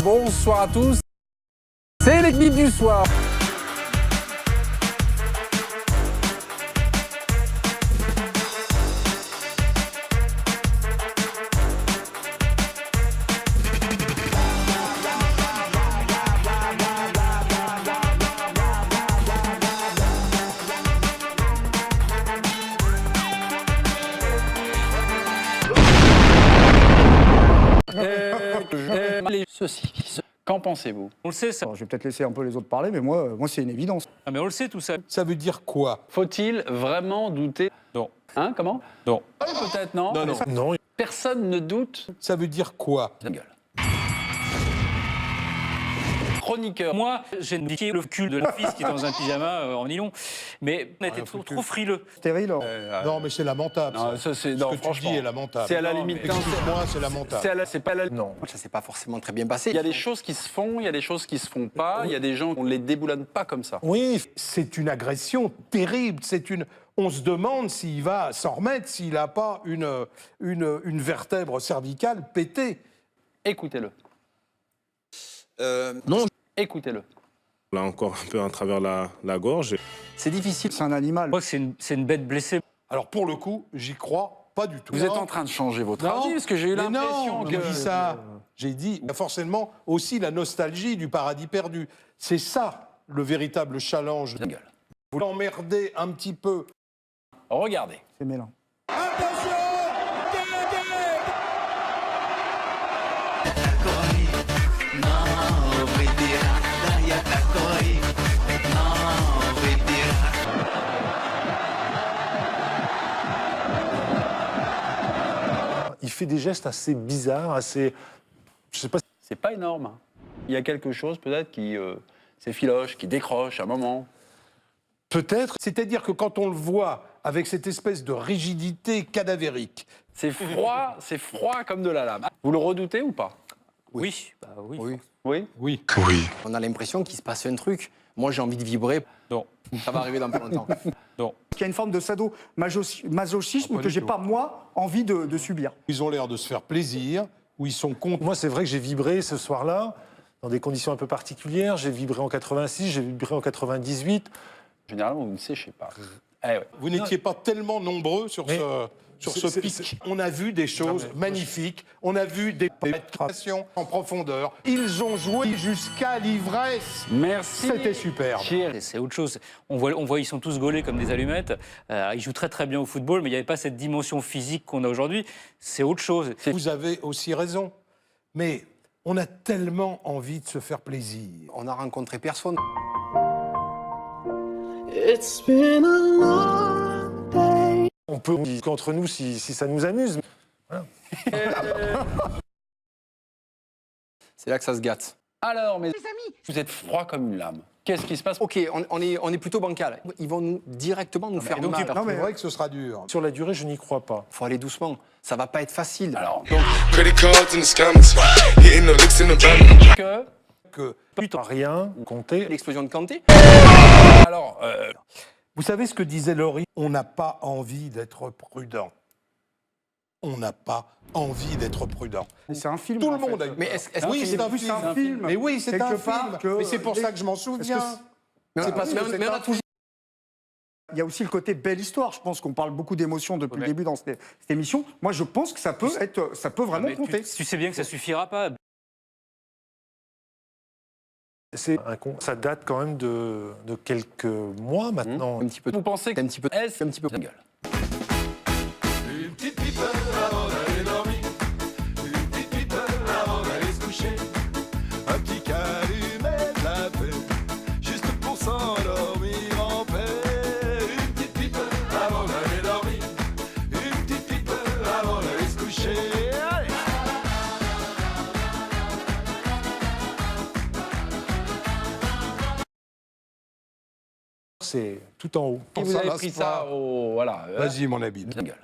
Bonsoir à tous. C'est l'équipe du soir. Ceci. Qu'en pensez-vous? On le sait, ça. Alors, je vais peut-être laisser un peu les autres parler, mais moi c'est une évidence. Ah, mais on le sait, tout ça. Ça veut dire quoi? Faut-il vraiment douter? Non. Hein, comment? Non. Peut-être, non? Non, non. Non. Personne ne doute. Ça veut dire quoi? Ta gueule. Chroniqueur. Moi, j'ai niqué le cul de la fille qui est dans un pyjama en nylon. Mais on a été trop frileux. Stérile. Non, mais c'est lamentable. Non, ça, c'est, non, Ce que tu franchement, dis est lamentable. c'est à la Non, limite. mais Excuse-moi, c'est lamentable. C'est pas la. Non. Ça s'est pas forcément très bien passé. Il y a des choses qui se font, il y a des choses qui se font pas. Il y a des gens, on les déboulonne pas comme ça. Oui, c'est une agression terrible. On se demande s'il va s'en remettre, s'il n'a pas une vertèbre cervicale pétée. Écoutez-le. Non, Écoutez-le. Là encore un peu à travers la gorge. c'est difficile. C'est un animal. Moi, c'est une bête blessée. Alors pour le coup, j'y crois pas du tout. Vous êtes en train de changer votre Non, avis parce que j'ai eu mais l'impression non, que. j'ai dit ça. J'ai dit, il y a forcément aussi la nostalgie du paradis perdu. C'est ça le véritable challenge. Ta gueule. Vous l'emmerdez un petit peu. Regardez. C'est mêlant. Il fait des gestes assez bizarres, assez... Je sais pas. C'est pas énorme. Il y a quelque chose peut-être qui s'effiloche, qui décroche à un moment. Peut-être. C'est-à-dire que quand on le voit avec cette espèce de rigidité cadavérique, C'est froid comme de la lame. Vous le redoutez ou pas? Oui. Bah oui. Oui. Oui. oui, On a l'impression qu'il se passe un truc. Moi, j'ai envie de vibrer. Non. Ça va arriver dans pas longtemps. Non. Il y a une forme de masochisme que j'ai pas, moi, envie de subir. ils ont l'air de se faire plaisir, ou ils sont contents. Moi, c'est vrai que j'ai vibré ce soir-là, dans des conditions un peu particulières. J'ai vibré en 86, j'ai vibré en 98. Généralement, vous ne séchez pas. Eh ouais. Vous n'étiez pas tellement nombreux sur Mais ce pic. On a vu des choses magnifiques, on a vu des pénétrations en profondeur. Ils ont joué jusqu'à l'ivresse. Merci. C'était superbe. C'est autre chose. On voit, ils sont tous gaulés comme des allumettes. Ils jouent très très bien au football, mais il n'y avait pas cette dimension physique qu'on a aujourd'hui. C'est autre chose. Vous avez aussi raison. Mais on a tellement envie de se faire plaisir. On n'a rencontré personne. On peut dire qu'entre nous, si ça nous amuse. C'est là que ça se gâte. Alors, mes amis, vous êtes froid comme une lame. Qu'est-ce qui se passe? Ok, on est plutôt bancal. Ils vont directement nous faire Donc mal. c'est vrai que ce sera dur. Sur la durée, je n'y crois pas. Faut aller doucement. Ça va pas être facile. Alors, Credit cards in the scammers. Hitting the licks in the van. que. Putain, rien, compter. L'explosion de Kanté. Alors, Vous savez ce que disait Laurie? On n'a pas envie d'être prudent. On n'a pas envie d'être prudent. C'est un film. Tout le en fait. monde a... Mais est-ce Oui, que c'est un plus film. un film. Mais oui, c'est un Quelque part film. que Mais c'est pour ça que je m'en souviens. mais, c'est parce que c'est mais on a un- toujours. Il y a aussi le côté belle histoire. Je pense qu'on parle beaucoup d'émotions depuis le début dans cette émission. Moi, je pense que ça peut vraiment Mais compter. tu sais bien que ça suffira pas. Ça date quand même de quelques mois maintenant. Un petit peu. vous pensez que Un petit peu. est-ce Un petit peu. ta gueule? Une petite pipe avant d'aller dormir, une petite pipe avant d'aller se coucher, un petit calumet de la paix, juste pour s'endormir en paix. Une petite pipe avant d'aller dormir, une petite pipe avant d'aller se coucher. Allez. C'est tout en haut. Et vous Ça avez va, pris c'est ça pas- au. Voilà. Vas-y, mon habit. Ta gueule.